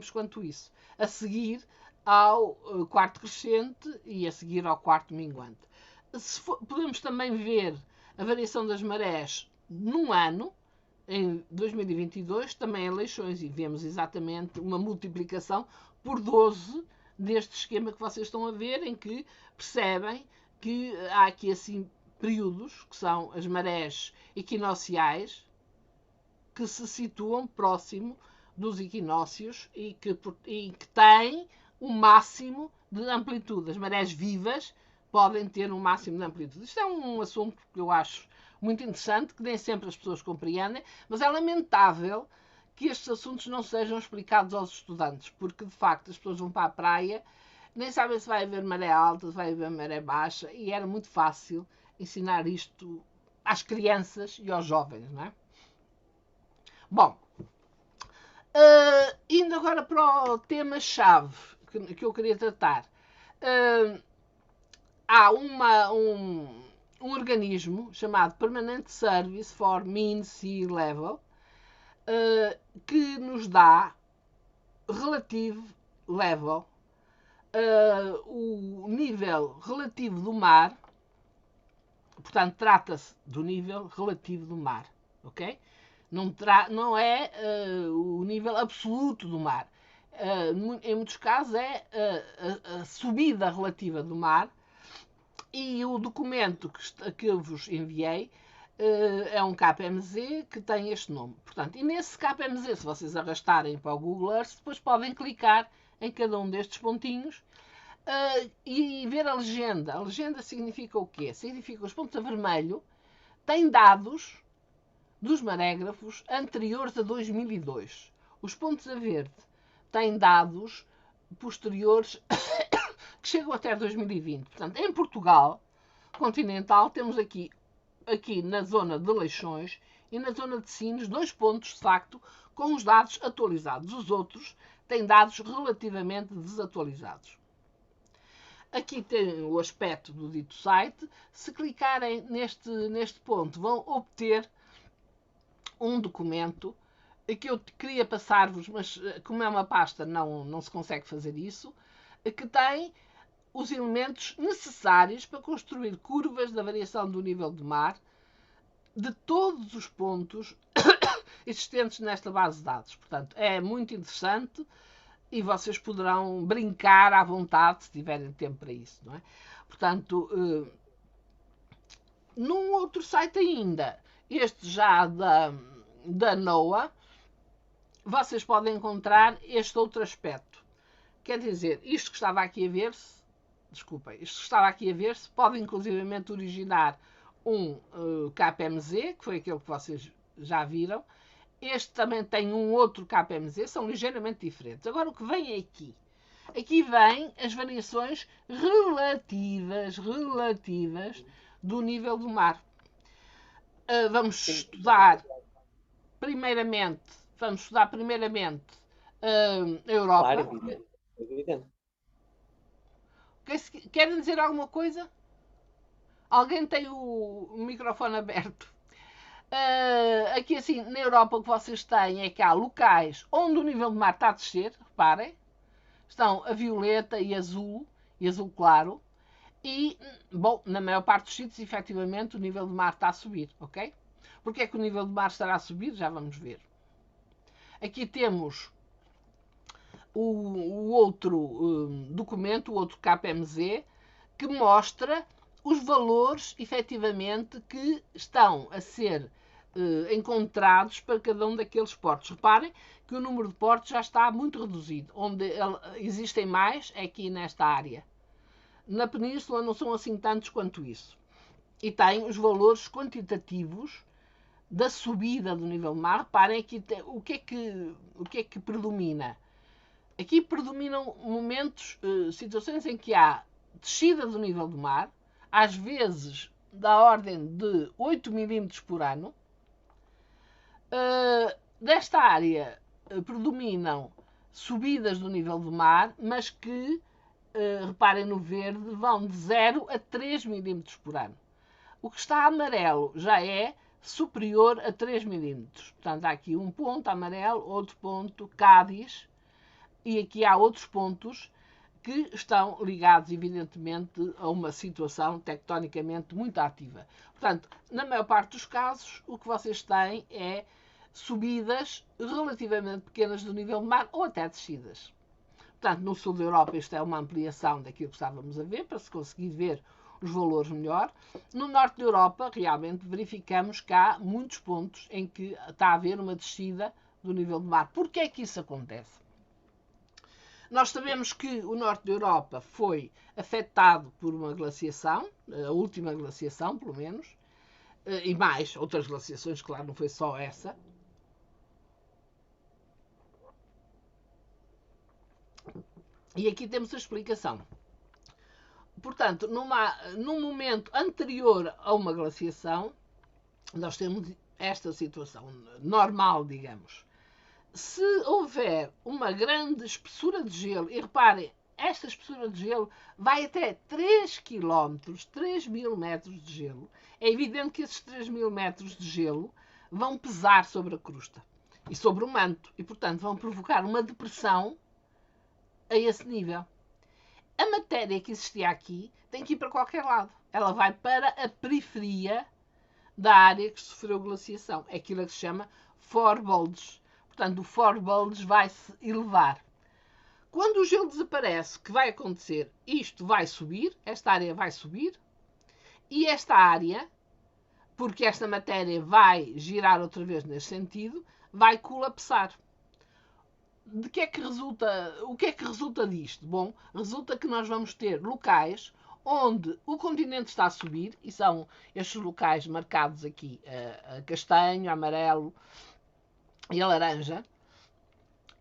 quanto isso, a seguir ao quarto crescente e a seguir ao quarto minguante. Podemos também ver a variação das marés num ano, em 2022, também eleições, e vemos exatamente uma multiplicação por 12 deste esquema que vocês estão a ver, em que percebem que há aqui assim períodos, que são as marés equinociais, que se situam próximo dos equinócios e que têm um máximo de amplitude. As marés vivas podem ter um máximo de amplitude. Isto é um assunto que eu acho muito interessante, que nem sempre as pessoas compreendem, mas é lamentável que estes assuntos não sejam explicados aos estudantes, porque de facto as pessoas vão para a praia, nem sabem se vai haver maré alta, se vai haver maré baixa, e era muito fácil ensinar isto às crianças e aos jovens, não é? Bom, indo agora para o tema-chave que eu queria tratar. Há um organismo chamado Permanent Service for Mean Sea Level que nos dá relative level, o nível relativo do mar. Portanto, trata-se do nível relativo do mar, ok? Não é o nível absoluto do mar. Em muitos casos é a subida relativa do mar, e o documento que eu vos enviei é um KPMZ que tem este nome. Portanto, e nesse KPMZ, se vocês arrastarem para o Google Earth, depois podem clicar em cada um destes pontinhos e ver a legenda. A legenda significa o quê? Significa que os pontos a vermelho têm dados dos marégrafos anteriores a 2002. Os pontos a verde têm dados posteriores que chegam até 2020. Portanto, em Portugal continental temos aqui na zona de Leixões e na zona de Sines 2 pontos, de facto, com os dados atualizados. Os outros têm dados relativamente desatualizados. Aqui tem o aspecto do dito site. Se clicarem neste ponto, vão obter um documento que eu queria passar-vos, mas como é uma pasta não se consegue fazer isso, que tem os elementos necessários para construir curvas da variação do nível do mar de todos os pontos existentes nesta base de dados. Portanto, é muito interessante e vocês poderão brincar à vontade se tiverem tempo para isso, não é? Portanto, num outro site ainda, este já da NOAA, vocês podem encontrar este outro aspecto. Quer dizer, isto que estava aqui a ver-se, pode inclusivamente originar um KPMZ, que foi aquele que vocês já viram. Este também tem um outro KPMZ, são ligeiramente diferentes. Agora o que vem aqui? Aqui vem as variações relativas do nível do mar. Vamos estudar primeiramente a Europa. Claro, evidente. Querem dizer alguma coisa? Alguém tem o microfone aberto? Aqui assim, na Europa, o que vocês têm é que há locais onde o nível do mar está a descer, reparem. Estão a violeta e azul claro. E, bom, na maior parte dos sítios, efetivamente, o nível do mar está a subir, ok? Porque é que o nível do mar estará a subir? Já vamos ver. Aqui temos o outro documento, o outro KPMZ, que mostra os valores, efetivamente, que estão a ser encontrados para cada um daqueles portos. Reparem que o número de portos já está muito reduzido. Onde existem mais é aqui nesta área. Na península não são assim tantos quanto isso. E tem os valores quantitativos da subida do nível do mar. Reparem aqui o que é que predomina. Aqui predominam momentos, situações em que há descida do nível do mar, às vezes da ordem de 8 milímetros por ano. Desta área predominam subidas do nível do mar, mas que, reparem no verde, vão de 0 a 3 milímetros por ano. O que está amarelo já é superior a 3 milímetros. Portanto, há aqui um ponto amarelo, outro ponto Cádiz, e aqui há outros pontos que estão ligados, evidentemente, a uma situação tectonicamente muito ativa. Portanto, na maior parte dos casos, o que vocês têm é subidas relativamente pequenas do nível do mar ou até descidas. Portanto, no sul da Europa isto é uma ampliação daquilo que estávamos a ver, para se conseguir ver os valores melhor. No norte da Europa, realmente verificamos que há muitos pontos em que está a haver uma descida do nível do mar. Porquê é que isso acontece? Nós sabemos que o norte da Europa foi afetado por uma glaciação, a última glaciação, pelo menos, e mais outras glaciações, claro, não foi só essa. E aqui temos a explicação. Portanto, num momento anterior a uma glaciação, nós temos esta situação normal, digamos. Se houver uma grande espessura de gelo, e reparem, esta espessura de gelo vai até 3 km, 3.000 metros de gelo, é evidente que esses 3.000 metros de gelo vão pesar sobre a crosta e sobre o manto e, portanto, vão provocar uma depressão a esse nível. A matéria que existia aqui tem que ir para qualquer lado. Ela vai para a periferia da área que sofreu glaciação. É aquilo que se chama forebulges. Portanto, o forebulges vai se elevar. Quando o gelo desaparece, o que vai acontecer? Isto vai subir, esta área vai subir, e esta área, porque esta matéria vai girar outra vez neste sentido, vai colapsar. De que é que resulta, o que é que resulta disto? Bom, resulta que nós vamos ter locais onde o continente está a subir, e são estes locais marcados aqui a castanho, a amarelo e a laranja,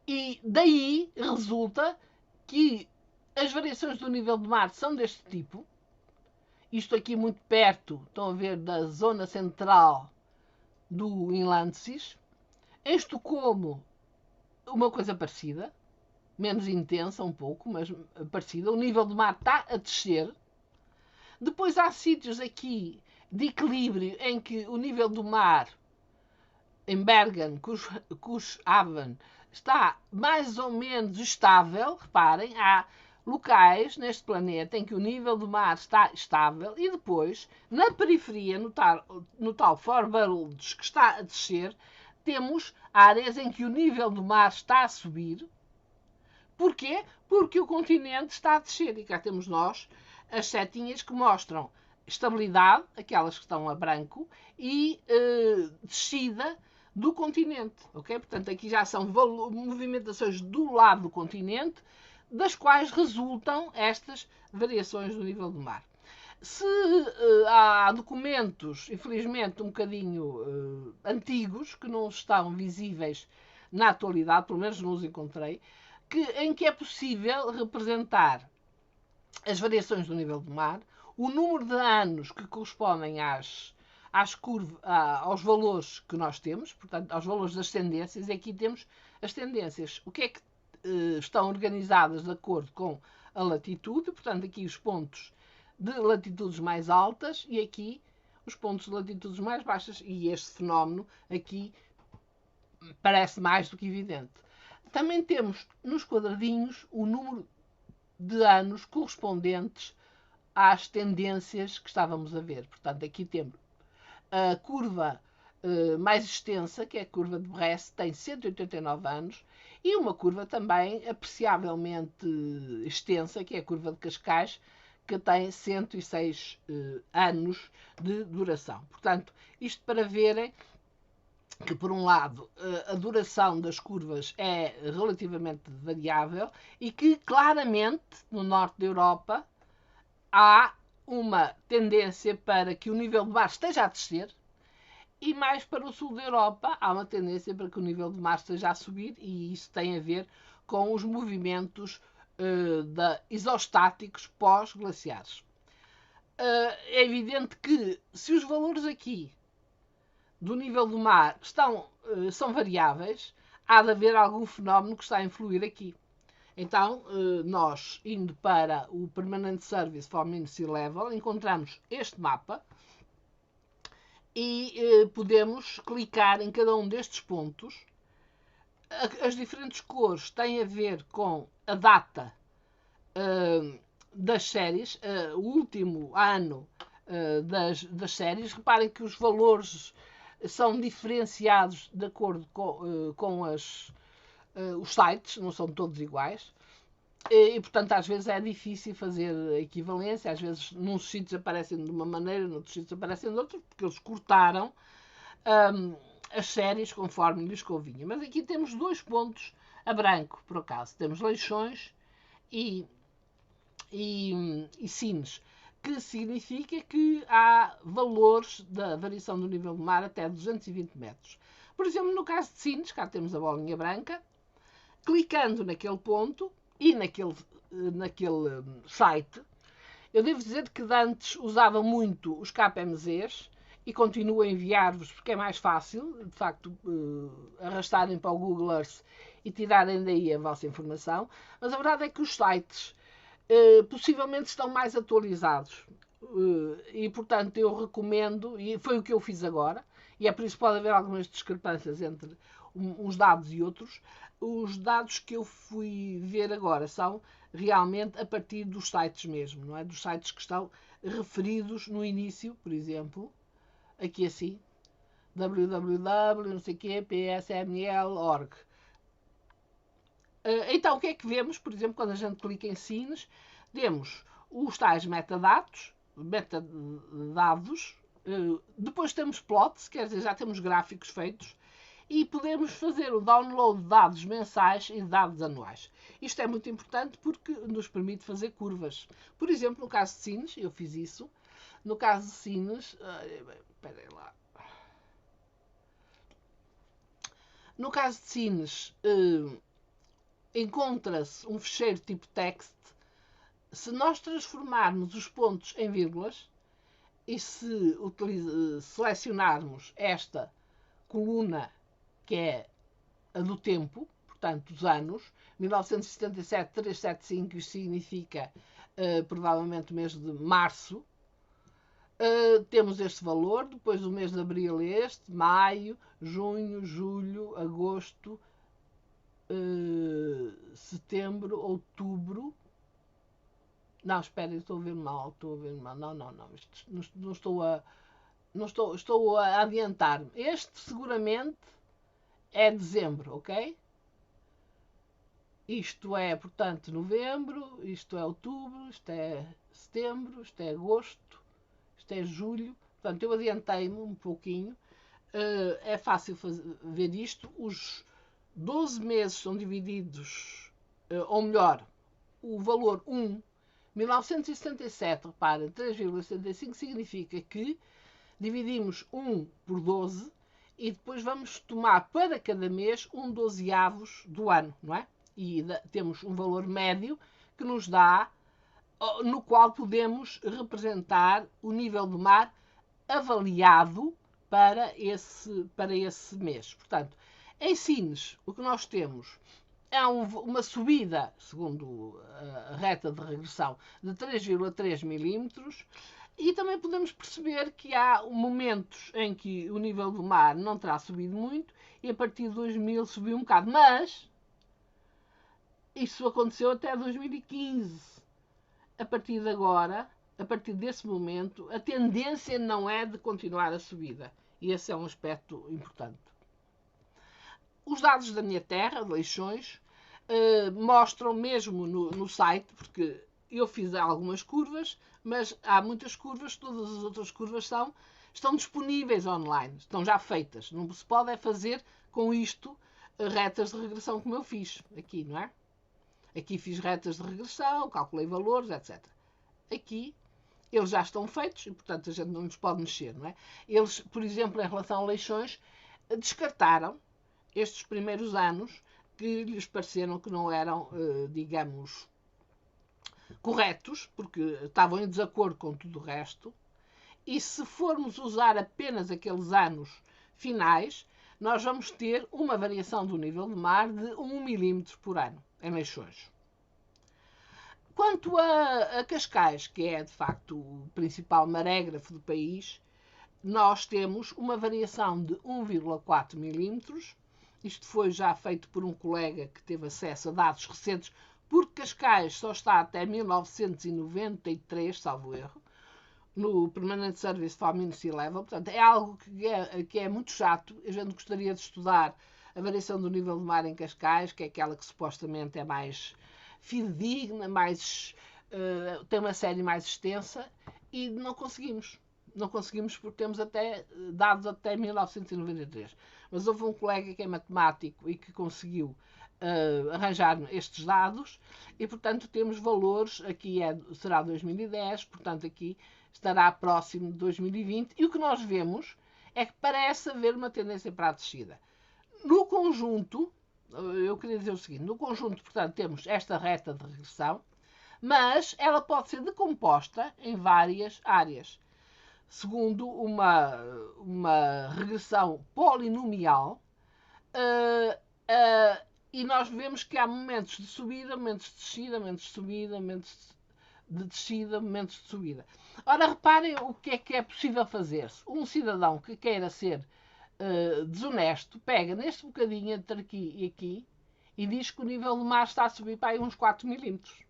e daí resulta que as variações do nível do mar são deste tipo. Isto aqui muito perto, estão a ver, da zona central do Inlances. Em Estocolmo, uma coisa parecida, menos intensa um pouco, mas parecida. O nível do mar está a descer. Depois há sítios aqui de equilíbrio em que o nível do mar, em Bergen, Cuxhaven, está mais ou menos estável. Reparem, há locais neste planeta em que o nível do mar está estável e depois, na periferia, no tal forebulges que está a descer, temos áreas em que o nível do mar está a subir. Porquê? Porque o continente está a descer e cá temos nós as setinhas que mostram estabilidade, aquelas que estão a branco, e descida do continente, ok? Portanto, aqui já são movimentações do lado do continente, das quais resultam estas variações do nível do mar. Se há documentos, infelizmente, um bocadinho antigos, que não estão visíveis na atualidade, pelo menos não os encontrei, em que é possível representar as variações do nível do mar, o número de anos que correspondem aos valores que nós temos, portanto, aos valores das tendências, e aqui temos as tendências. O que é que estão organizadas de acordo com a latitude, portanto, aqui os pontos de latitudes mais altas e aqui os pontos de latitudes mais baixas, e este fenómeno aqui parece mais do que evidente. Também temos nos quadradinhos o número de anos correspondentes às tendências que estávamos a ver. Portanto, aqui temos a curva mais extensa, que é a curva de Brest, tem 189 anos, e uma curva também apreciavelmente extensa, que é a curva de Cascais, que tem 106 anos de duração. Portanto, isto para verem que, por um lado, a duração das curvas é relativamente variável e que, claramente, no norte da Europa, há uma tendência para que o nível do mar esteja a descer, e mais para o sul da Europa há uma tendência para que o nível do mar esteja a subir, e isso tem a ver com os movimentos isostáticos pós-glaciares. É evidente que, se os valores aqui do nível do mar são variáveis, há de haver algum fenómeno que está a influir aqui. Então, nós, indo para o Permanent Service for Mean Sea Level, encontramos este mapa e podemos clicar em cada um destes pontos As diferentes cores têm a ver com a data das séries, o último ano das séries. Reparem que os valores são diferenciados de acordo com os sites, não são todos iguais. E, portanto, às vezes é difícil fazer a equivalência. Às vezes, num sítios aparecem de uma maneira, noutros sítios aparecem de outra, porque eles cortaram as séries conforme lhes convinha. Mas aqui temos 2 pontos a branco, por acaso. Temos Leixões e Sines, que significa que há valores da variação do nível do mar até 220 metros. Por exemplo, no caso de Sines, cá temos a bolinha branca, clicando naquele ponto e naquele site, eu devo dizer que antes usava muito os KMZs e continuo a enviar-vos porque é mais fácil, de facto, arrastarem para o Google Earth e tirarem daí a vossa informação. Mas a verdade é que os sites possivelmente estão mais atualizados e, portanto, eu recomendo, e foi o que eu fiz agora, e é por isso que pode haver algumas discrepâncias entre uns dados e outros. Os dados que eu fui ver agora são realmente a partir dos sites mesmo, não é? Dos sites que estão referidos no início, por exemplo, aqui assim, www.psml.org. Então, o que é que vemos, por exemplo, quando a gente clica em Sines? Temos os tais metadados, depois temos plots, quer dizer, já temos gráficos feitos, e podemos fazer o download de dados mensais e dados anuais. Isto é muito importante porque nos permite fazer curvas. Por exemplo, no caso de Sines, eu fiz isso. No caso de Sines, esperem lá. No caso de Sines, encontra-se um fecheiro tipo text. Se nós transformarmos os pontos em vírgulas e se selecionarmos esta coluna, que é a do tempo, portanto, dos anos, 1977, 375, isto significa provavelmente o mês de março, temos este valor, depois o mês de abril maio, junho, julho, agosto, setembro, outubro. Não, espera, estou a ver mal, não, estou a adiantar-me. Este seguramente é dezembro, ok? Isto é, portanto, novembro, isto é outubro, isto é setembro, isto é agosto, isto é julho. Portanto, eu adiantei-me um pouquinho. É fácil ver isto. Os 12 meses são divididos, ou melhor, o valor 1, 1977, reparem, 3,75 significa que dividimos 1 por 12 e depois vamos tomar para cada mês um dozeavos do ano, não é? E temos um valor médio que nos dá, no qual podemos representar o nível do mar avaliado para esse mês. Portanto, em Sines, o que nós temos é uma subida, segundo a reta de regressão, de 3,3 milímetros. E também podemos perceber que há momentos em que o nível do mar não terá subido muito e a partir de 2000 subiu um bocado. Mas isso aconteceu até 2015. A partir de agora, a partir desse momento, a tendência não é de continuar a subida. E esse é um aspecto importante. Os dados da minha terra, de Leixões, mostram mesmo no site, porque eu fiz algumas curvas, mas há muitas curvas, todas as outras curvas estão disponíveis online, estão já feitas. Não se pode fazer com isto retas de regressão como eu fiz aqui, não é? Aqui fiz retas de regressão, calculei valores, etc. Aqui eles já estão feitos e, portanto, a gente não lhes pode mexer, não é? Eles, por exemplo, em relação a Leixões, descartaram estes primeiros anos que lhes pareceram que não eram, digamos, corretos, porque estavam em desacordo com tudo o resto. E se formos usar apenas aqueles anos finais, nós vamos ter uma variação do nível do mar de 1 milímetro por ano em Leixões. Quanto a Cascais, que é de facto o principal marégrafo do país, nós temos uma variação de 1,4 milímetros Isto foi já feito por um colega que teve acesso a dados recentes, porque Cascais só está até 1993, salvo erro, no Permanent Service for Municipal Level. Portanto, é algo que é muito chato. A gente gostaria de estudar a variação do nível do mar em Cascais, que é aquela que supostamente é mais fidedigna, tem uma série mais extensa, e não conseguimos. Não conseguimos porque temos dados até 1993. Mas houve um colega que é matemático e que conseguiu arranjar estes dados e, portanto, temos valores, aqui será 2010, portanto, aqui estará próximo de 2020, e o que nós vemos é que parece haver uma tendência para a descida. No conjunto, eu queria dizer o seguinte, no conjunto, portanto, temos esta reta de regressão, mas ela pode ser decomposta em várias áreas, segundo uma regressão polinomial, e nós vemos que há momentos de subida, momentos de descida, momentos de subida, momentos de descida, momentos de subida. Ora, reparem o que é possível fazer-se. Um cidadão que queira ser desonesto pega neste bocadinho entre aqui e aqui e diz que o nível do mar está a subir para aí uns 4 milímetros.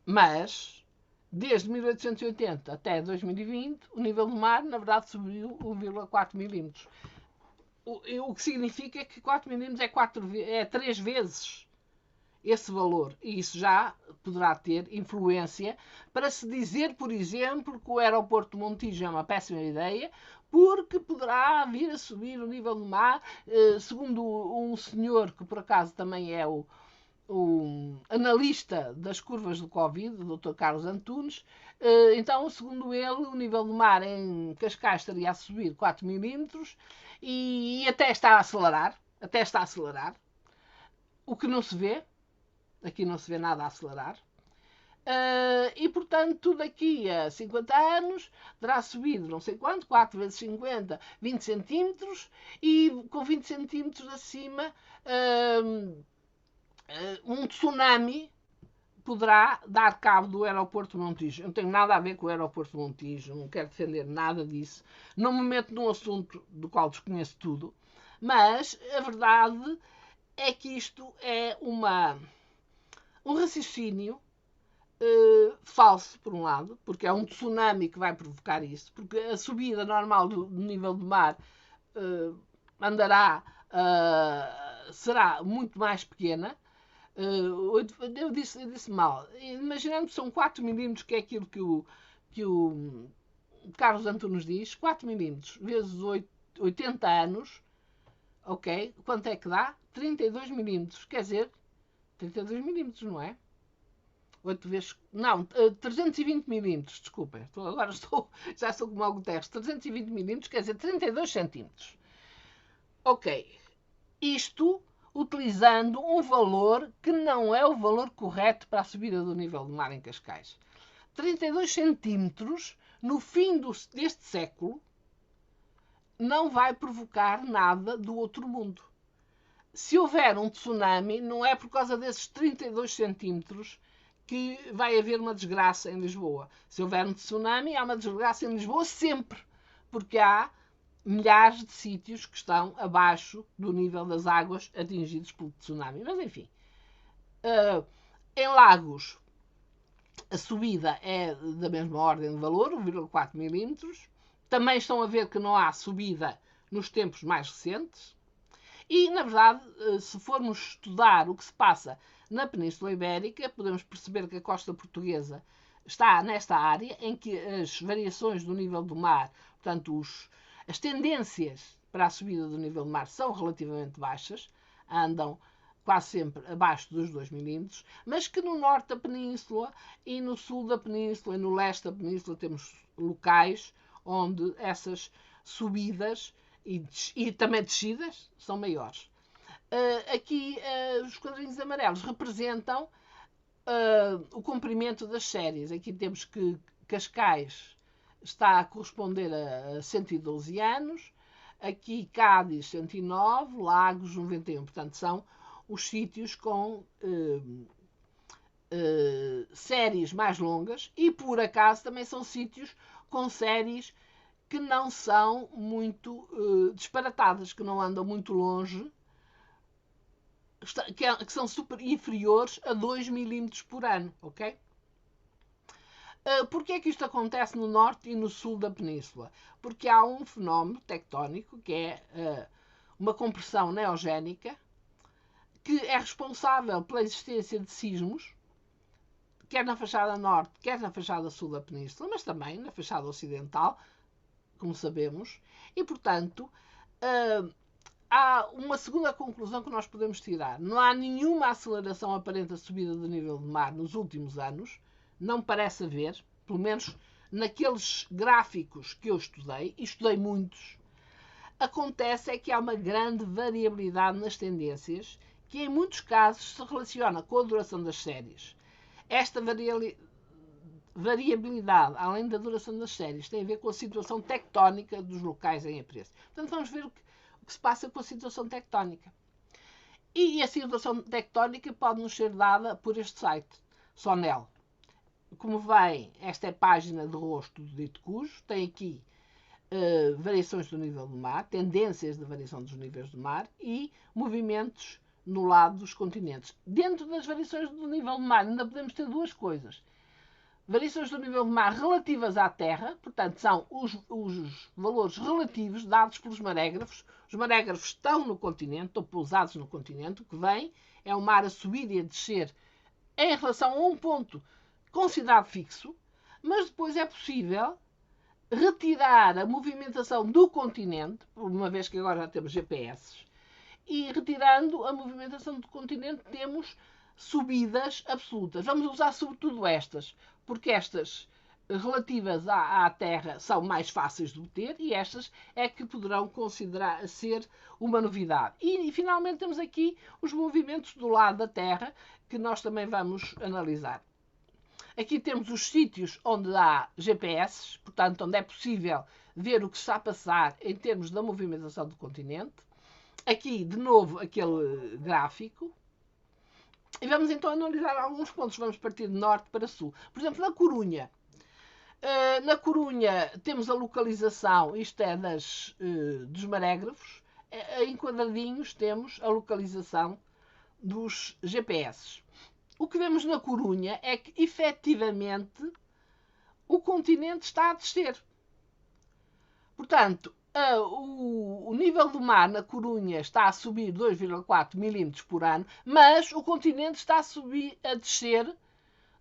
Mas, desde 1880 até 2020, o nível do mar, na verdade, subiu 1,4 milímetros. O que significa que 4 milímetros é 3 vezes esse valor. E isso já poderá ter influência para se dizer, por exemplo, que o aeroporto de Montijo é uma péssima ideia, porque poderá vir a subir o nível do mar, segundo um senhor que por acaso também é o analista das curvas do Covid, o Dr. Carlos Antunes. Então, segundo ele, o nível do mar em Cascais estaria a subir 4 milímetros e até está a acelerar. O que não se vê. Aqui não se vê nada a acelerar. E, portanto, daqui a 50 anos terá subido não sei quanto, 4 vezes 50, 20 centímetros, e com 20 centímetros acima, um tsunami poderá dar cabo do aeroporto de Montijo. Eu não tenho nada a ver com o aeroporto de Montijo, não quero defender nada disso, não me meto num assunto do qual desconheço tudo, mas a verdade é que isto é um raciocínio falso, por um lado, porque é um tsunami que vai provocar isso, porque a subida normal do nível do mar será muito mais pequena. Eu disse mal. Imaginando que são 4 milímetros, que é aquilo que o Carlos Antunes diz, 4 milímetros vezes 80 anos, ok? Quanto é que dá? 32 milímetros. Quer dizer, 32 milímetros, não é? 8 vezes. Não, 320 milímetros, desculpem. Já estou como algo terrestre. 320 milímetros, quer dizer, 32 centímetros. Ok. Isto utilizando um valor que não é o valor correto para a subida do nível do mar em Cascais. 32 centímetros, no fim deste século, não vai provocar nada do outro mundo. Se houver um tsunami, não é por causa desses 32 centímetros que vai haver uma desgraça em Lisboa. Se houver um tsunami, há uma desgraça em Lisboa sempre, porque há milhares de sítios que estão abaixo do nível das águas atingidos pelo tsunami. Mas, enfim, em Lagos, a subida é da mesma ordem de valor, 1,4 milímetros. Também estão a ver que não há subida nos tempos mais recentes. E, na verdade, se formos estudar o que se passa na Península Ibérica, podemos perceber que a costa portuguesa está nesta área em que as variações do nível do mar, portanto, as tendências para a subida do nível do mar são relativamente baixas, andam quase sempre abaixo dos 2 milímetros, mas que no norte da península e no sul da península e no leste da península temos locais onde essas subidas e também descidas são maiores. Aqui os quadrinhos amarelos representam o comprimento das séries. Aqui temos que Cascais está a corresponder a 112 anos, aqui Cádiz 109, Lagos 91. Portanto, são os sítios com séries mais longas, e por acaso também são sítios com séries que não são muito disparatadas, que não andam muito longe, que são inferiores a 2 milímetros por ano, ok? Porquê é que isto acontece no norte e no sul da península? Porque há um fenómeno tectónico, que é uma compressão neogénica, que é responsável pela existência de sismos, quer na fachada norte, quer na fachada sul da península, mas também na fachada ocidental, como sabemos, e, portanto, há uma segunda conclusão que nós podemos tirar. Não há nenhuma aceleração aparente da subida do nível do mar nos últimos anos, não parece haver, pelo menos naqueles gráficos que eu estudei, e estudei muitos. Acontece é que há uma grande variabilidade nas tendências, que em muitos casos se relaciona com a duração das séries. Esta variabilidade, além da duração das séries, tem a ver com a situação tectónica dos locais em apreço. Portanto, vamos ver o que se passa com a situação tectónica. E a situação tectónica pode nos ser dada por este site, Sonel. Como veem, esta é a página de rosto do dito cujo, tem aqui variações do nível do mar, tendências de variação dos níveis do mar e movimentos no lado dos continentes. Dentro das variações do nível do mar ainda podemos ter duas coisas. Variações do nível do mar relativas à Terra, portanto, são os valores relativos dados pelos marégrafos. Os marégrafos estão no continente, estão pousados no continente. O que vem é o mar a subir e a descer em relação a um ponto considerado fixo, mas depois é possível retirar a movimentação do continente, uma vez que agora já temos GPS, e retirando a movimentação do continente temos subidas absolutas. Vamos usar sobretudo estas, porque estas relativas à Terra são mais fáceis de obter e estas é que poderão considerar ser uma novidade. E finalmente temos aqui os movimentos do lado da Terra, que nós também vamos analisar. Aqui temos os sítios onde há GPS, portanto, onde é possível ver o que está a passar em termos da movimentação do continente. Aqui, de novo, aquele gráfico. E vamos então analisar alguns pontos. Vamos partir de norte para sul. Por exemplo, na Corunha. Na Corunha temos a localização, isto é dos marégrafos. Em quadradinhos temos a localização dos GPS. O que vemos na Corunha é que, efetivamente, o continente está a descer. Portanto, o nível do mar na Corunha está a subir 2,4 milímetros por ano, mas o continente está a descer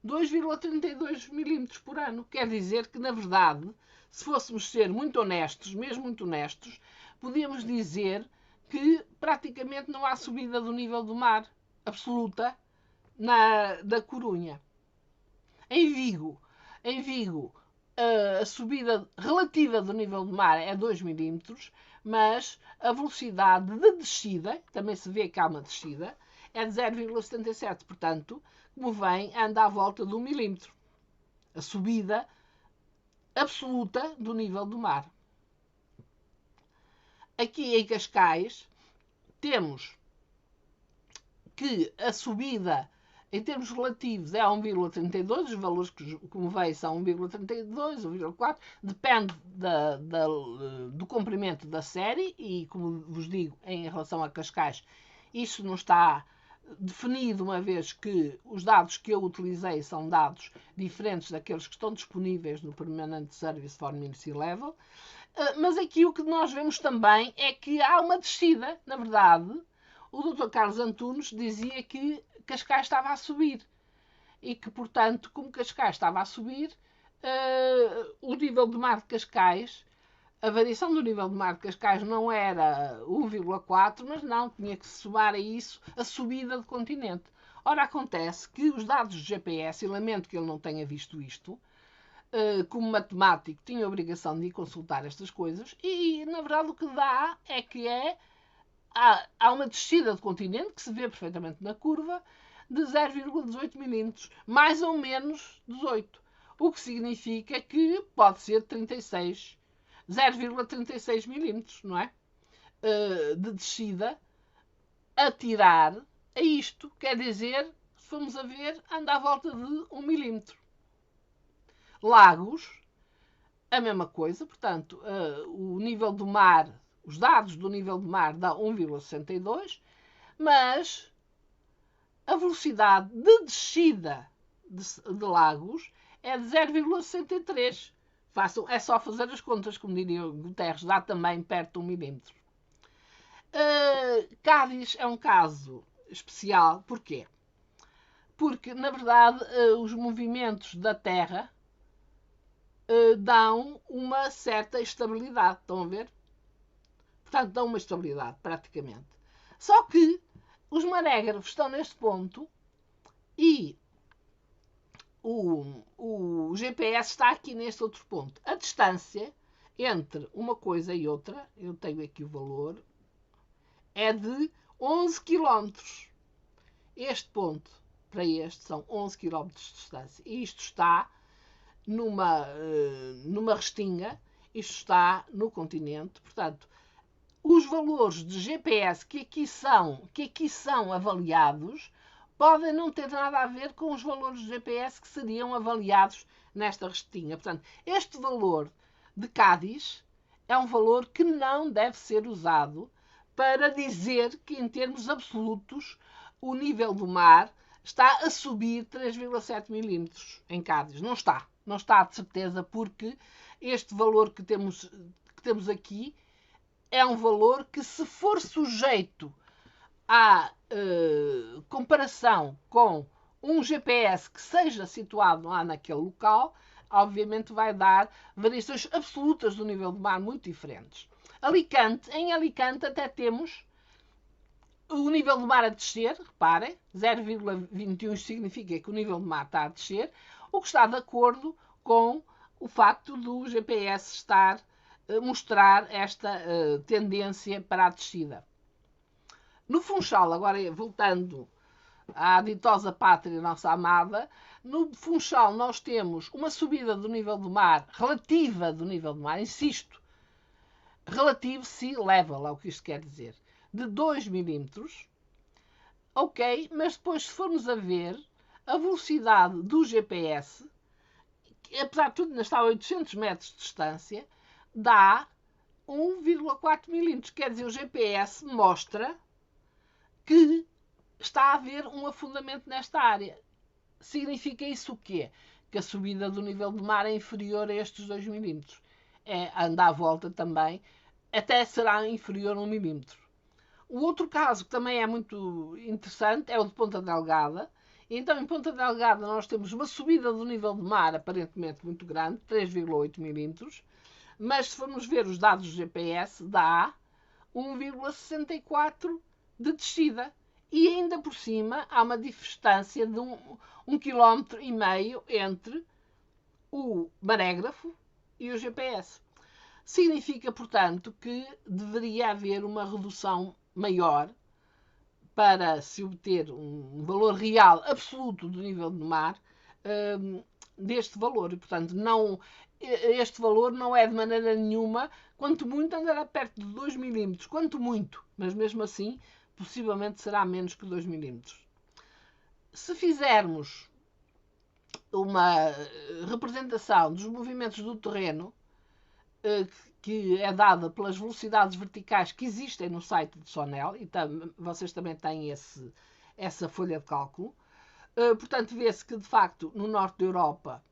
2,32 milímetros por ano. Quer dizer que, na verdade, se fôssemos ser muito honestos, mesmo muito honestos, podíamos dizer que praticamente não há subida do nível do mar absoluta da Corunha. Em Vigo, a subida relativa do nível do mar é 2 milímetros, mas a velocidade de descida, também se vê que há uma descida, é de 0,77. Portanto, como vem, anda à volta de 1 milímetro. A subida absoluta do nível do mar. Aqui em Cascais, temos que a subida em termos relativos é 1,32, os valores que, como veio, são 1,32, 1,4, depende do comprimento da série e, como vos digo, em relação a Cascais, isso não está definido, uma vez que os dados que eu utilizei são dados diferentes daqueles que estão disponíveis no Permanent Service for Mean Sea Level, mas aqui o que nós vemos também é que há uma descida, na verdade. O Dr. Carlos Antunes dizia que Cascais estava a subir e que, portanto, como Cascais estava a subir, o nível do mar de Cascais, a variação do nível do mar de Cascais não era 1,4, mas não, tinha que se somar a isso a subida do continente. Ora, acontece que os dados do GPS, e lamento que ele não tenha visto isto, como matemático tinha a obrigação de ir consultar estas coisas, e na verdade o que dá é que há uma descida do continente, que se vê perfeitamente na curva, de 0,18 milímetros, mais ou menos 18. O que significa que pode ser 0,36 milímetros, não é? De descida a tirar a isto. Quer dizer, se formos a ver, anda à volta de 1 milímetro. Lagos a mesma coisa, portanto, o nível do mar, os dados do nível do mar dá 1,62, mas a velocidade de descida de lagos é de 0,63. É só fazer as contas, como diria o Guterres, dá também perto de 1 milímetro. Cádiz é um caso especial, porquê? Porque, na verdade, os movimentos da Terra dão uma certa estabilidade, estão a ver? Portanto, dão uma estabilidade, praticamente. Só que os marégrafos estão neste ponto e o GPS está aqui neste outro ponto. A distância entre uma coisa e outra, eu tenho aqui o valor, é de 11 km. Este ponto para este são 11 km de distância. E isto está numa restinga, isto está no continente. Portanto, os valores de GPS que aqui são avaliados podem não ter nada a ver com os valores de GPS que seriam avaliados nesta restinga. Portanto, este valor de Cádiz é um valor que não deve ser usado para dizer que, em termos absolutos, o nível do mar está a subir 3,7 milímetros em Cádiz. Não está. Não está, de certeza, porque este valor que temos aqui é um valor que, se for sujeito à comparação com um GPS que seja situado lá naquele local, obviamente vai dar variações absolutas do nível do mar muito diferentes. Em Alicante até temos o nível do mar a descer, reparem, 0,21 significa que o nível do mar está a descer, o que está de acordo com o facto do GPS estar a mostrar esta tendência para a descida. No Funchal, agora voltando à ditosa pátria nossa amada, no Funchal nós temos uma subida do nível do mar, relativa do nível do mar, insisto, relativo sea level, é o que isto quer dizer, de 2 milímetros, ok, mas depois, se formos a ver, a velocidade do GPS, que, apesar de tudo ainda está a 800 metros de distância, dá 1,4 milímetros, quer dizer, o GPS mostra que está a haver um afundamento nesta área. Significa isso o quê? Que a subida do nível do mar é inferior a estes 2 milímetros. Anda à volta também, até será inferior a 1 milímetro. O outro caso que também é muito interessante é o de Ponta Delgada. Então, em Ponta Delgada nós temos uma subida do nível do mar aparentemente muito grande, 3,8 milímetros, mas se formos ver os dados do GPS, dá 1,64 de descida. E ainda por cima há uma distância de 1,5 km entre o marégrafo e o GPS. Significa, portanto, que deveria haver uma redução maior para se obter um valor real absoluto do nível do mar deste valor. E, portanto, este valor não é de maneira nenhuma, quanto muito andará perto de 2 milímetros, quanto muito, mas mesmo assim possivelmente será menos que 2 milímetros. Se fizermos uma representação dos movimentos do terreno, que é dada pelas velocidades verticais que existem no site de Sonel, e vocês também têm essa folha de cálculo, portanto vê-se que de facto no norte da Europa,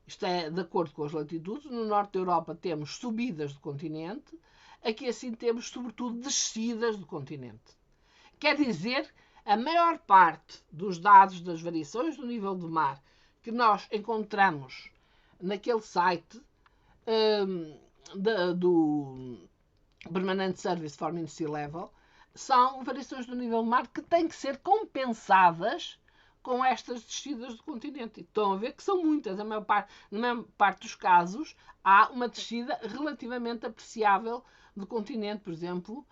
isto é de acordo com as latitudes, no norte da Europa temos subidas do continente, aqui assim temos sobretudo descidas do continente. Quer dizer, a maior parte dos dados das variações do nível do mar que nós encontramos naquele site do Permanent Service for Mean Sea Level são variações do nível do mar que têm que ser compensadas com estas descidas do continente. E estão a ver que são muitas. Na maior parte dos casos há uma descida relativamente apreciável do continente. Por exemplo,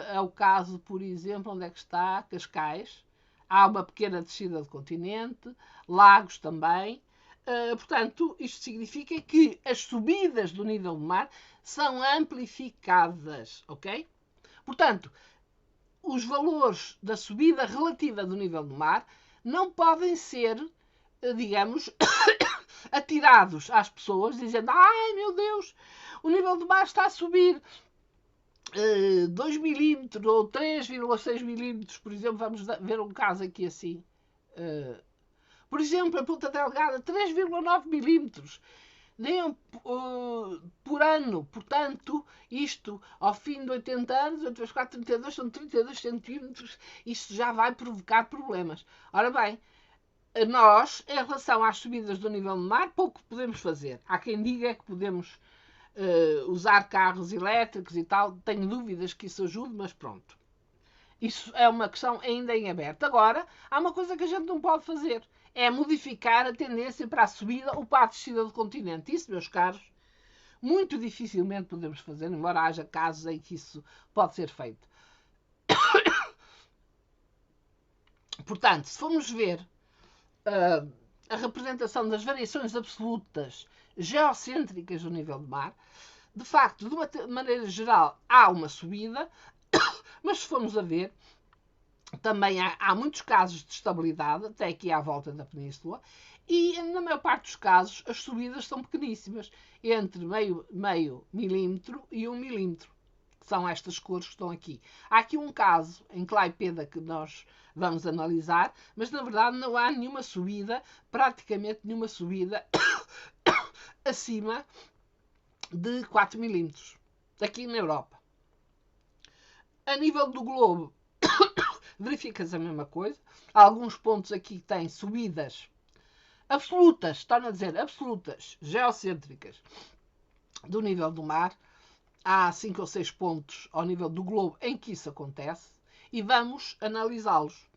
é o caso, por exemplo, onde é que está? Cascais. Há uma pequena descida do continente. Lagos também. Portanto, isto significa que as subidas do nível do mar são amplificadas, ok? Portanto, os valores da subida relativa do nível do mar não podem ser, digamos, atirados às pessoas, dizendo: ai meu Deus, o nível do mar está a subir 2 milímetros ou 3,6 milímetros, por exemplo. Vamos ver um caso aqui assim. Por exemplo, a Ponta Delgada, 3,9 milímetros por ano. Portanto, isto, ao fim de 80 anos, 8 vezes 4, 32, são 32 centímetros. Isto já vai provocar problemas. Ora bem, nós, em relação às subidas do nível do mar, pouco podemos fazer. Há quem diga que podemos usar carros elétricos e tal. Tenho dúvidas que isso ajude, mas pronto. Isso é uma questão ainda em aberto. Agora, há uma coisa que a gente não pode fazer. É modificar a tendência para a subida ou para a descida do continente. Isso, meus caros, muito dificilmente podemos fazer, embora haja casos em que isso pode ser feito. Portanto, se formos ver a representação das variações absolutas geocêntricas do nível do mar, de facto, de uma maneira geral, há uma subida, mas se formos a ver, também há muitos casos de estabilidade, até aqui à volta da península, e na maior parte dos casos as subidas são pequeníssimas, entre meio milímetro e 1 milímetro, que são estas cores que estão aqui. Há aqui um caso em Klaipeda que nós vamos analisar, mas na verdade não há nenhuma subida, praticamente nenhuma subida acima de 4 milímetros, aqui na Europa. A nível do globo, verifica-se a mesma coisa. Há alguns pontos aqui que têm subidas absolutas, torno a dizer, absolutas, geocêntricas, do nível do mar. Há 5 ou 6 pontos ao nível do globo em que isso acontece e vamos analisá-los.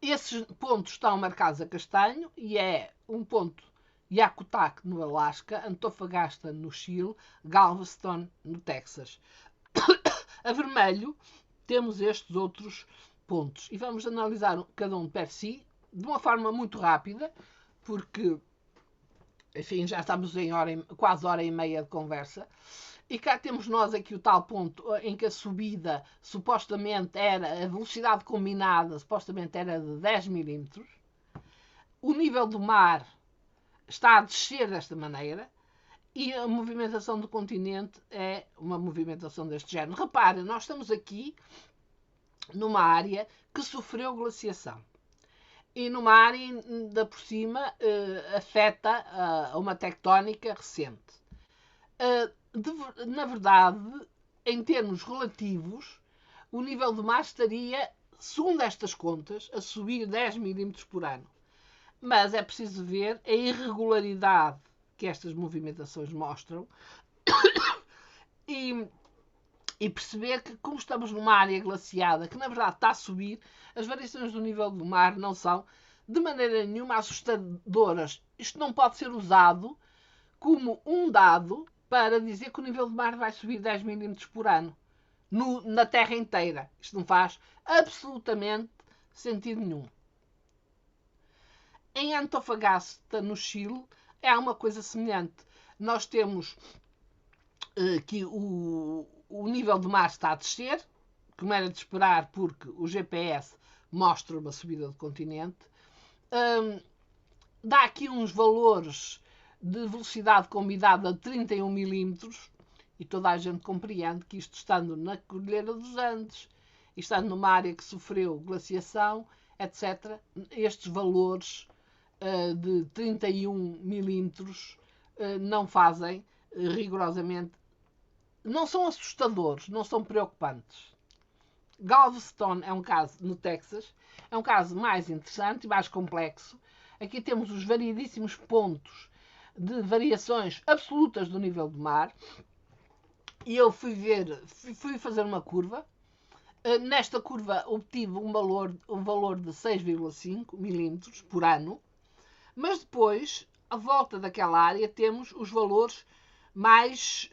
Esses pontos estão marcados a castanho e é um ponto Yakutak no Alasca, Antofagasta no Chile, Galveston no Texas. A vermelho temos estes outros pontos e vamos analisar cada um per si de uma forma muito rápida, porque, enfim, já estamos em quase hora e meia de conversa. E cá temos nós aqui o tal ponto em que a subida supostamente era, a velocidade combinada supostamente era de 10 milímetros. O nível do mar está a descer desta maneira e a movimentação do continente é uma movimentação deste género. Reparem, nós estamos aqui numa área que sofreu glaciação. E numa área, ainda por cima, afeta uma tectónica recente. Na verdade, em termos relativos, o nível do mar estaria, segundo estas contas, a subir 10 milímetros por ano. Mas é preciso ver a irregularidade que estas movimentações mostram e perceber que, como estamos numa área glaciada, que na verdade está a subir, as variações do nível do mar não são de maneira nenhuma assustadoras. Isto não pode ser usado como um dado para dizer que o nível do mar vai subir 10 milímetros por ano na Terra inteira. Isto não faz absolutamente sentido nenhum. Em Antofagasta, no Chile, é uma coisa semelhante. Nós temos que o nível do mar está a descer, como era de esperar, porque o GPS mostra uma subida do continente. Dá aqui uns valores de velocidade combinada de 31 milímetros, e toda a gente compreende que isto, estando na Cordilheira dos Andes, e estando numa área que sofreu glaciação, etc., estes valores de 31 milímetros não fazem rigorosamente, não são assustadores, não são preocupantes. Galveston é um caso no Texas, é um caso mais interessante e mais complexo. Aqui temos os variedíssimos pontos de variações absolutas do nível do mar. E eu fui fazer uma curva. Nesta curva obtive um valor de 6,5 milímetros por ano. Mas depois, à volta daquela área, temos os valores mais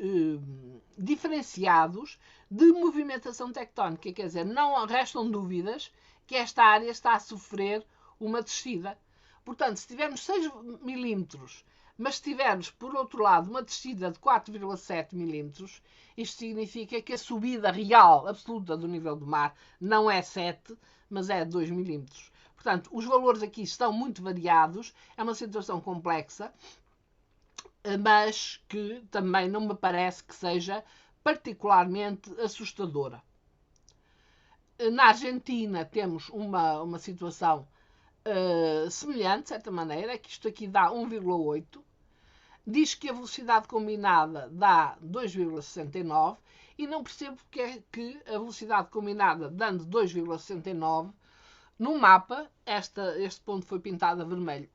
diferenciados de movimentação tectónica. Quer dizer, não restam dúvidas que esta área está a sofrer uma descida. Portanto, se tivermos 6 milímetros, mas se tivermos, por outro lado, uma descida de 4,7 milímetros, isto significa que a subida real absoluta do nível do mar não é 7, mas é 2 milímetros. Portanto, os valores aqui estão muito variados, é uma situação complexa, mas que também não me parece que seja particularmente assustadora. Na Argentina temos uma situação semelhante, de certa maneira, que isto aqui dá 1,8. Diz que a velocidade combinada dá 2,69 e não percebo porque é que a velocidade combinada dando 2,69 no mapa, este ponto foi pintado a vermelho.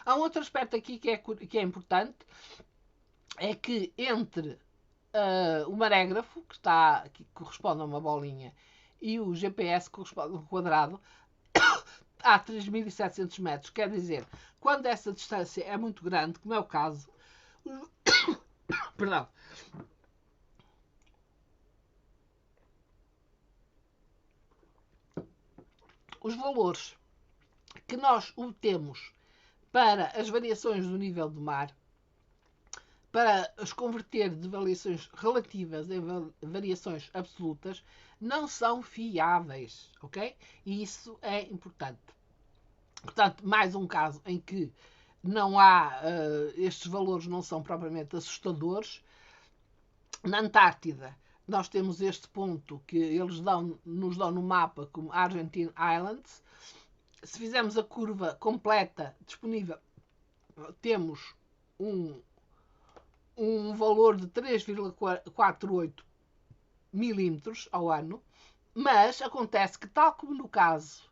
Há um outro aspecto aqui que é importante, é que entre o marégrafo, que corresponde a uma bolinha, e o GPS, que corresponde a um quadrado, há 3.700 metros. Quer dizer, quando essa distância é muito grande, como é o caso, perdão, os valores que nós obtemos para as variações do nível do mar, para as converter de variações relativas em variações absolutas, não são fiáveis, ok? E isso é importante. Portanto, mais um caso em que não há, estes valores não são propriamente assustadores. Na Antártida, nós temos este ponto que eles nos dão no mapa como Argentine Islands. Se fizermos a curva completa disponível, temos um valor de 3,48 milímetros ao ano, mas acontece que, tal como no caso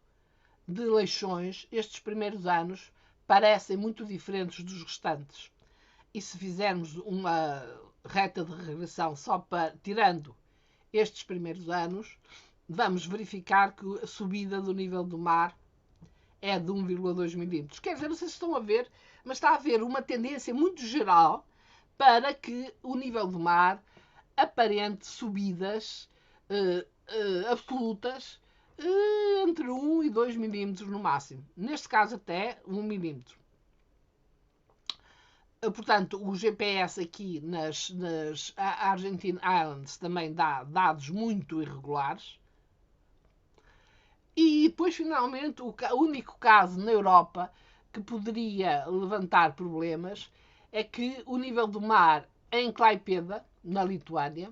de Leixões, estes primeiros anos parecem muito diferentes dos restantes. E se fizermos uma reta de regressão só para tirando estes primeiros anos, vamos verificar que a subida do nível do mar é de 1,2 milímetros. Quer dizer, não sei se estão a ver, mas está a haver uma tendência muito geral para que o nível do mar aparente subidas absolutas entre 1 e 2 milímetros no máximo. Neste caso até 1 milímetro. Portanto, o GPS aqui nas Argentine Islands também dá dados muito irregulares. E depois, finalmente, o único caso na Europa que poderia levantar problemas é que o nível do mar em Klaipėda, na Lituânia,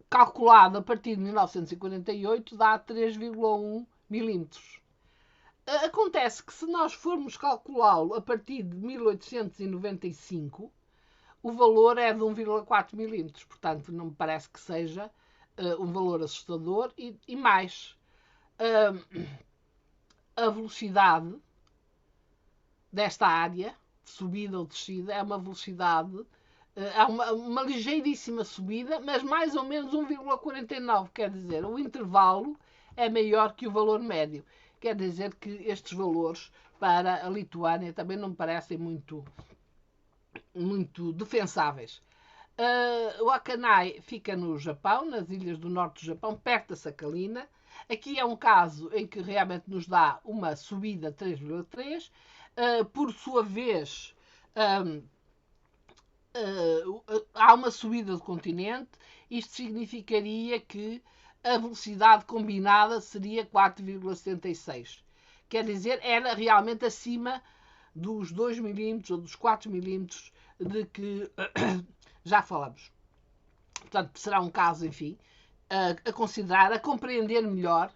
calculado a partir de 1948, dá 3,1 milímetros. Acontece que se nós formos calculá-lo a partir de 1895, o valor é de 1,4 milímetros. Portanto, não me parece que seja um valor assustador. E mais, a velocidade desta área, de subida ou descida, é uma velocidade, há uma ligeiríssima subida, mas mais ou menos 1,49, quer dizer, o intervalo é maior que o valor médio. Quer dizer que estes valores para a Lituânia também não me parecem muito defensáveis. O Akanai fica no Japão, nas ilhas do norte do Japão, perto da Sakhalina. Aqui é um caso em que realmente nos dá uma subida de 3,3. Por sua vez, há uma subida do continente. Isto significaria que a velocidade combinada seria 4,76. Quer dizer, era realmente acima dos 2 milímetros ou dos 4 milímetros de que já falamos. Portanto, será um caso, enfim, a considerar, a compreender melhor,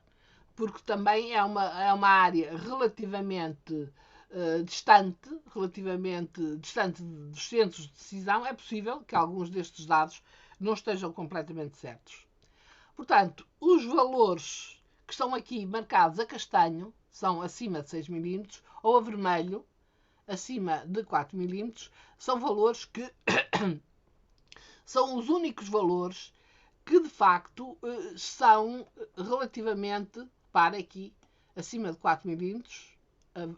porque também é uma área relativamente distante dos centros de decisão. É possível que alguns destes dados não estejam completamente certos. Portanto, os valores que estão aqui marcados a castanho são acima de 6 milímetros ou a vermelho acima de 4 milímetros. São valores que são os únicos valores que de facto são relativamente, para aqui, acima de 4 milímetros,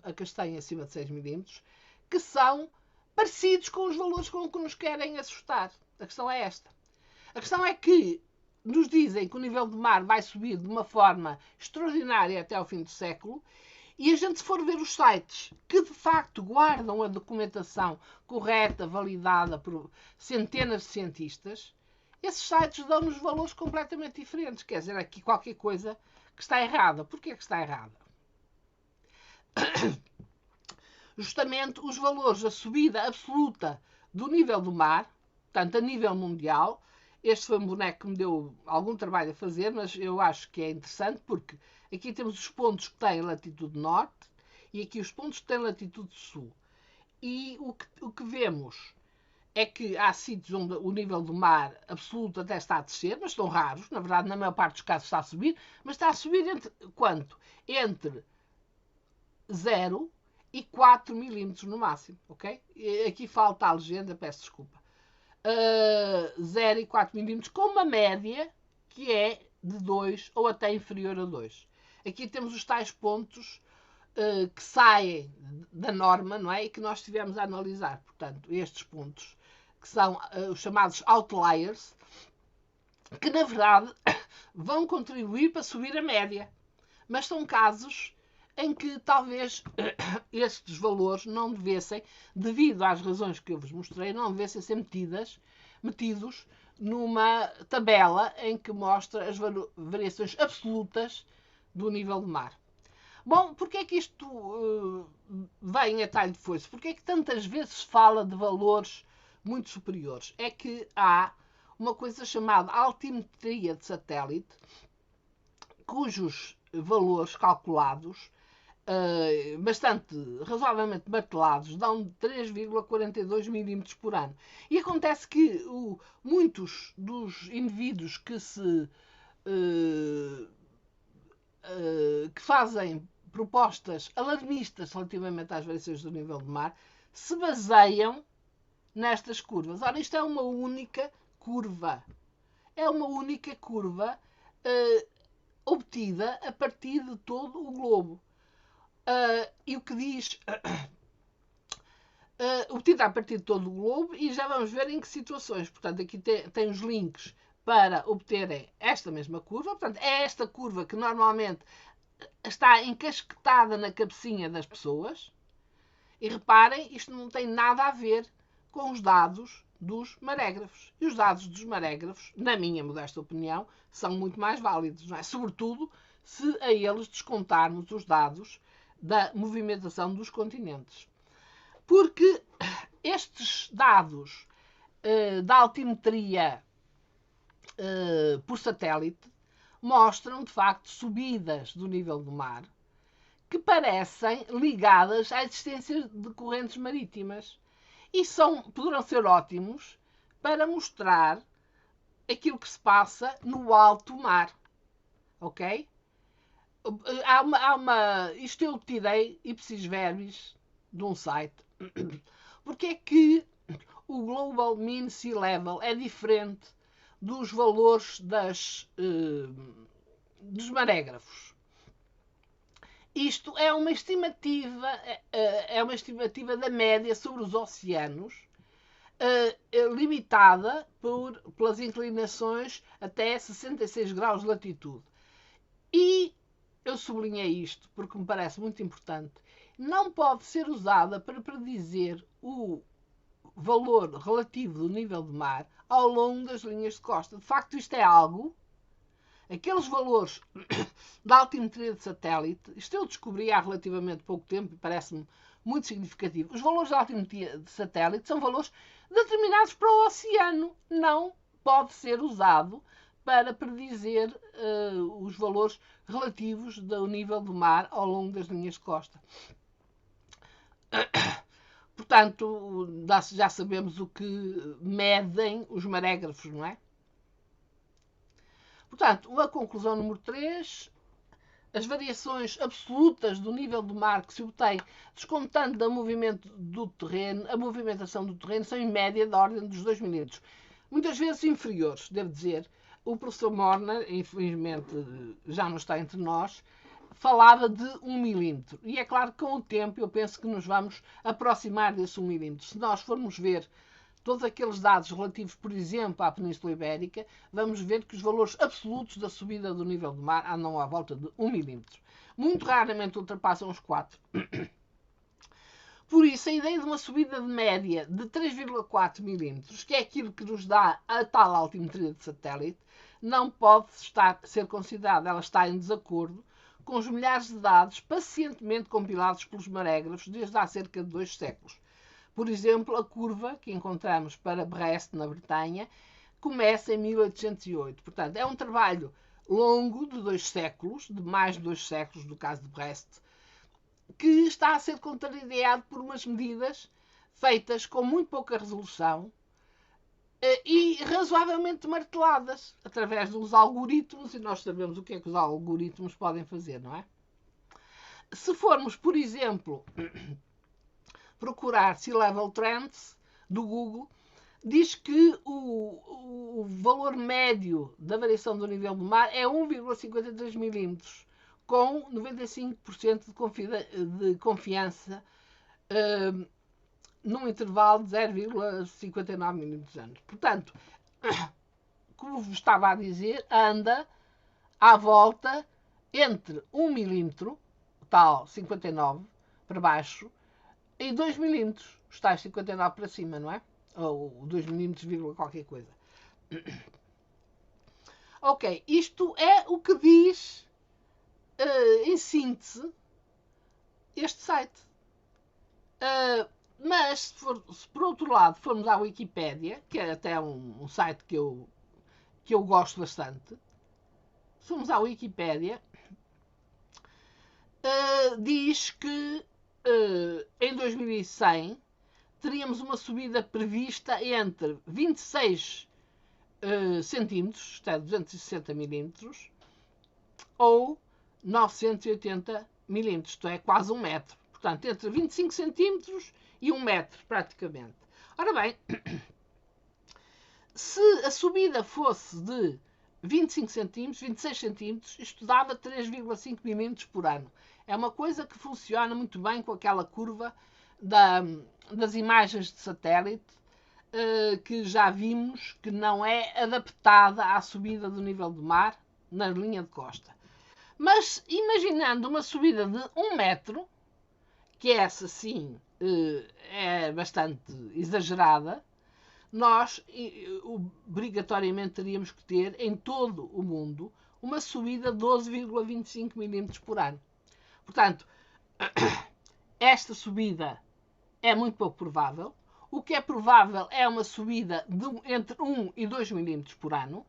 a castanha acima de 6 milímetros, que são parecidos com os valores com que nos querem assustar. A questão é esta. A questão é que nos dizem que o nível do mar vai subir de uma forma extraordinária até ao fim do século, e a gente, se for ver os sites que de facto guardam a documentação correta, validada por centenas de cientistas, esses sites dão-nos valores completamente diferentes. Quer dizer, aqui qualquer coisa que está errada. Porquê que está errada? Justamente os valores, a subida absoluta do nível do mar, portanto, a nível mundial. Este foi um boneco que me deu algum trabalho a fazer, mas eu acho que é interessante porque aqui temos os pontos que têm latitude norte e aqui os pontos que têm latitude sul. E o que vemos é que há sítios onde o nível do mar absoluto até está a descer, mas estão raros. Na verdade, na maior parte dos casos está a subir, mas está a subir entre quanto? Entre 0 e 4 milímetros no máximo, ok? Aqui falta a legenda, peço desculpa. 0 e 4 milímetros, com uma média que é de 2 ou até inferior a 2. Aqui temos os tais pontos que saem da norma, não é? E que nós tivemos a analisar. Portanto, estes pontos, que são os chamados outliers, que na verdade vão contribuir para subir a média. Mas são casos em que talvez estes valores não devessem, devido às razões que eu vos mostrei, não devessem ser metidos numa tabela em que mostra as variações absolutas do nível do mar. Bom, porquê é que isto vem a talho de foice? Porquê é que tantas vezes se fala de valores muito superiores? É que há uma coisa chamada altimetria de satélite, cujos valores calculados bastante, razoavelmente martelados, dão 3,42 milímetros por ano. E acontece que muitos dos indivíduos que que fazem propostas alarmistas relativamente às variações do nível do mar se baseiam nestas curvas. Ora, isto é uma única curva. É uma única curva obtida a partir de todo o globo. E o que diz obtida a partir de todo o globo, e já vamos ver em que situações. Portanto, aqui tem os links para obterem esta mesma curva. Portanto, é esta curva que normalmente está encasquetada na cabecinha das pessoas. E reparem, isto não tem nada a ver com os dados dos marégrafos. E os dados dos marégrafos, na minha modesta opinião, são muito mais válidos, não é? Sobretudo se a eles descontarmos os dados da movimentação dos continentes. Porque estes dados da altimetria por satélite mostram, de facto, subidas do nível do mar que parecem ligadas à existência de correntes marítimas. E poderão ser ótimos para mostrar aquilo que se passa no alto mar. Ok? Isto eu tirei ipsis verbis de um site. Porque é que o Global Mean Sea Level é diferente dos valores dos marégrafos? Isto é uma estimativa da média sobre os oceanos, limitada pelas inclinações até 66 graus de latitude. E eu sublinhei isto porque me parece muito importante. Não pode ser usada para predizer o valor relativo do nível do mar ao longo das linhas de costa. De facto, isto é algo. Aqueles valores da altimetria de satélite, isto eu descobri há relativamente pouco tempo e parece-me muito significativo. Os valores da altimetria de satélite são valores determinados para o oceano. Não pode ser usado para predizer os valores relativos do nível do mar ao longo das linhas de costa. Portanto, já sabemos o que medem os marégrafos, não é? Portanto, a conclusão número 3, as variações absolutas do nível do mar que se obtém descontando a movimentação do terreno são em média da ordem dos 2 milímetros. Muitas vezes inferiores, devo dizer. O professor Morner, infelizmente já não está entre nós, falava de 1 milímetro. E é claro que com o tempo eu penso que nos vamos aproximar desse 1 milímetro. Se nós formos ver todos aqueles dados relativos, por exemplo, à Península Ibérica, vamos ver que os valores absolutos da subida do nível do mar andam à volta de 1 milímetro. Muito raramente ultrapassam os 4. Por isso, a ideia de uma subida de média de 3,4 milímetros, que é aquilo que nos dá a tal altimetria de satélite, não pode ser considerada, ela está em desacordo com os milhares de dados pacientemente compilados pelos marégrafos desde há cerca de 2 séculos. Por exemplo, a curva que encontramos para Brest, na Bretanha, começa em 1808. Portanto, é um trabalho longo de 2 séculos, de mais de 2 séculos, no caso de Brest, que está a ser contrariado por umas medidas feitas com muito pouca resolução e razoavelmente marteladas através dos algoritmos, e nós sabemos o que é que os algoritmos podem fazer, não é? Se formos, por exemplo, procurar Sea-Level Trends do Google, diz que o valor médio da variação do nível do mar é 1,53 milímetros, com 95% de confiança num intervalo de 0,59 milímetros anos. Portanto, como vos estava a dizer, anda à volta entre 1 milímetro, tal 59 para baixo, e 2 milímetros, os tais 59 para cima, não é? Ou 2 milímetros, vírgula qualquer coisa. Ok, isto é o que diz, em síntese, este site. Mas, se por outro lado formos à Wikipédia, que é até um site que eu gosto bastante, se formos à Wikipédia, diz que em 2100 teríamos uma subida prevista entre 26 centímetros, isto é, 260 milímetros, ou 980 milímetros, isto é, quase 1 metro. Portanto, entre 25 centímetros e 1 metro, praticamente. Ora bem, se a subida fosse de 25 centímetros, 26 centímetros, isto dava 3,5 milímetros por ano. É uma coisa que funciona muito bem com aquela curva das imagens de satélite, que já vimos que não é adaptada à subida do nível do mar na linha de costa. Mas imaginando uma subida de 1 metro, que essa sim é bastante exagerada, nós obrigatoriamente teríamos que ter em todo o mundo uma subida de 12,25 milímetros por ano. Portanto, esta subida é muito pouco provável. O que é provável é uma subida de entre 1 e 2 milímetros por ano.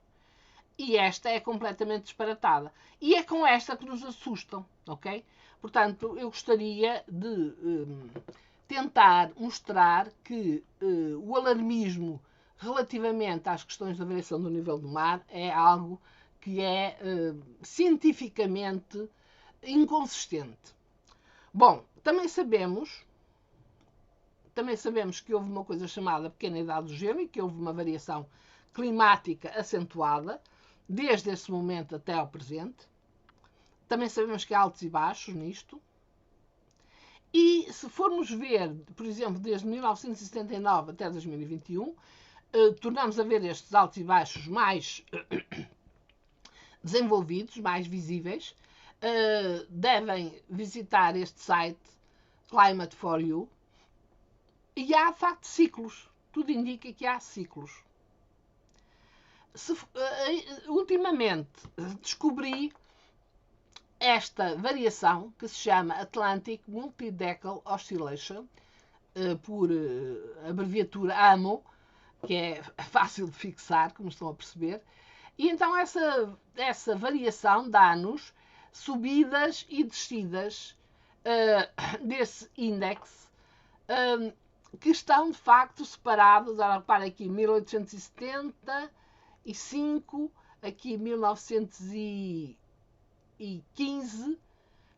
E esta é completamente disparatada. E é com esta que nos assustam, ok? Portanto, eu gostaria de tentar mostrar que o alarmismo relativamente às questões da variação do nível do mar é algo que é cientificamente inconsistente. Bom, também sabemos que houve uma coisa chamada pequena idade do gelo e que houve uma variação climática acentuada desde esse momento até ao presente. Também sabemos que há altos e baixos nisto. E se formos ver, por exemplo, desde 1979 até 2021, tornamos a ver estes altos e baixos mais desenvolvidos, mais visíveis. Devem visitar este site Climate for You. E há, de facto, ciclos. Tudo indica que há ciclos. Ultimamente descobri esta variação que se chama Atlantic Multi-Decadal Oscillation, por abreviatura AMO, que é fácil de fixar, como estão a perceber. E então essa variação dá-nos subidas e descidas desse índice, que estão de facto separados. Ora, repara aqui, 1875, aqui 1915,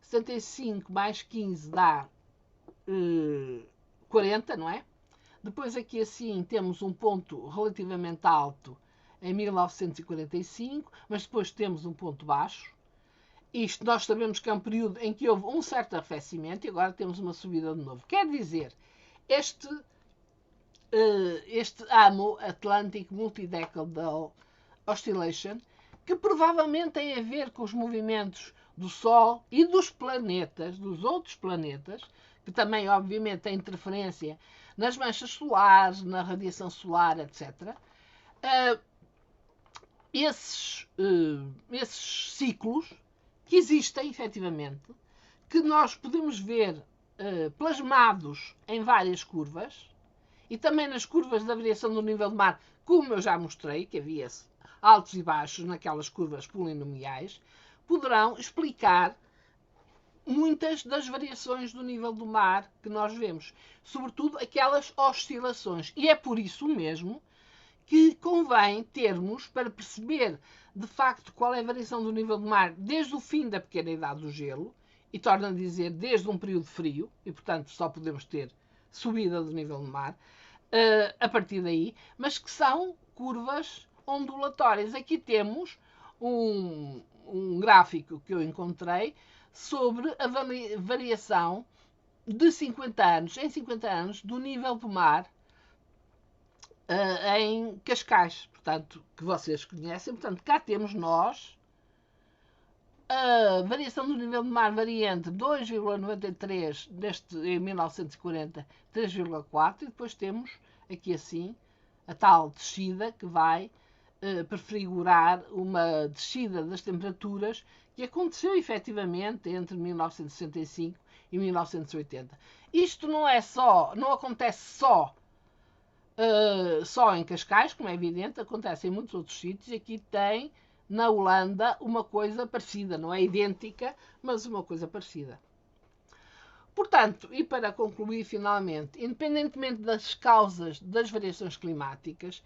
75 mais 15 dá 40, não é? Depois aqui assim temos um ponto relativamente alto em 1945, mas depois temos um ponto baixo. Isto nós sabemos que é um período em que houve um certo arrefecimento e agora temos uma subida de novo. Quer dizer, este AMO, Atlantic Multi-Decadal Oscillation, que provavelmente tem a ver com os movimentos do Sol e dos planetas, dos outros planetas, que também obviamente têm interferência nas manchas solares, na radiação solar, etc. esses ciclos que existem efetivamente, que nós podemos ver plasmados em várias curvas e também nas curvas da variação do nível do mar, como eu já mostrei, que havia altos e baixos naquelas curvas polinomiais, poderão explicar muitas das variações do nível do mar que nós vemos, sobretudo aquelas oscilações. E é por isso mesmo que convém termos, para perceber de facto qual é a variação do nível do mar desde o fim da pequena idade do gelo, e torna a dizer desde um período frio, e portanto só podemos ter subida do nível do mar, a partir daí, mas que são curvas ondulatórias. Aqui temos um gráfico que eu encontrei sobre a variação de 50 anos, em 50 anos, do nível do mar em Cascais, portanto, que vocês conhecem. Portanto, cá temos nós a variação do nível do mar varia entre 2,93 em 1940, 3,4, e depois temos aqui assim a tal descida que vai prefigurar uma descida das temperaturas que aconteceu efetivamente entre 1965 e 1980. Isto não acontece só em Cascais, como é evidente, acontece em muitos outros sítios. Aqui tem na Holanda uma coisa parecida, não é idêntica, mas uma coisa parecida. Portanto, e para concluir finalmente, independentemente das causas das variações climáticas,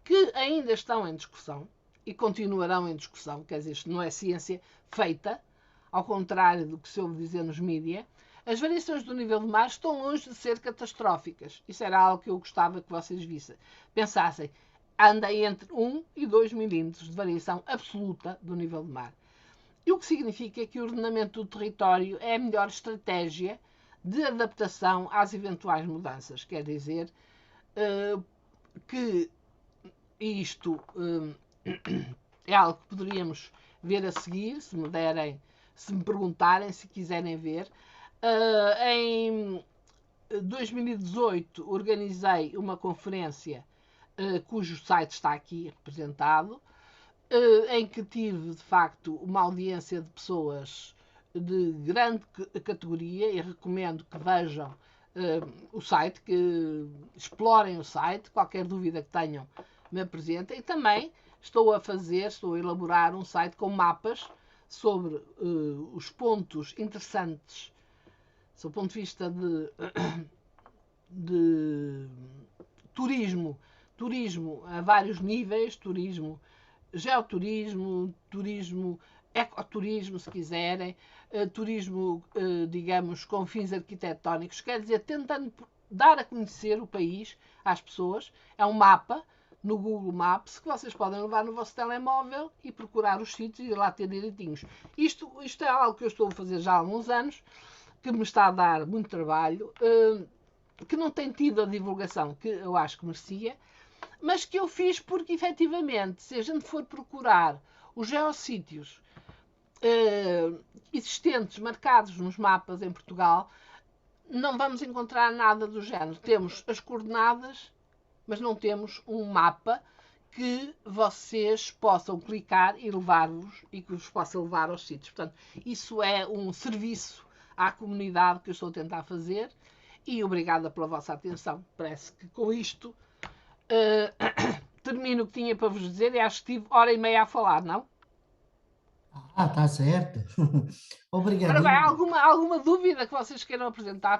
que ainda estão em discussão e continuarão em discussão, quer dizer, isto não é ciência feita, ao contrário do que se ouve dizer nos mídias, as variações do nível do mar estão longe de ser catastróficas. Isso era algo que eu gostava que vocês vissem. Pensassem, anda entre 1 e 2 milímetros de variação absoluta do nível do mar. E o que significa que o ordenamento do território é a melhor estratégia de adaptação às eventuais mudanças. Quer dizer que isto é algo que poderíamos ver a seguir, se me perguntarem, se quiserem ver. Em 2018 organizei uma conferência cujo site está aqui representado, em que tive de facto uma audiência de pessoas de grande categoria, e recomendo que vejam o site, que explorem o site, qualquer dúvida que tenham me apresentem. E também estou a elaborar um site com mapas sobre os pontos interessantes do ponto de vista de turismo a vários níveis, turismo, geoturismo, turismo, ecoturismo, se quiserem, turismo, digamos, com fins arquitetónicos, quer dizer, tentando dar a conhecer o país às pessoas. É um mapa no Google Maps que vocês podem levar no vosso telemóvel e procurar os sítios e lá ter direitinhos. Isto é algo que eu estou a fazer já há alguns anos, que me está a dar muito trabalho, que não tem tido a divulgação que eu acho que merecia, mas que eu fiz porque, efetivamente, se a gente for procurar os geossítios existentes, marcados nos mapas em Portugal, não vamos encontrar nada do género. Temos as coordenadas, mas não temos um mapa que vocês possam clicar e levar-vos, e que vos possa levar aos sítios. Portanto, isso é um serviço à comunidade que eu estou a tentar fazer, e obrigada pela vossa atenção. Parece que com isto termino o que tinha para vos dizer, e acho que tive hora e meia a falar, não? Ah, tá certo. Agora vai, Obrigadinho. alguma dúvida que vocês queiram apresentar?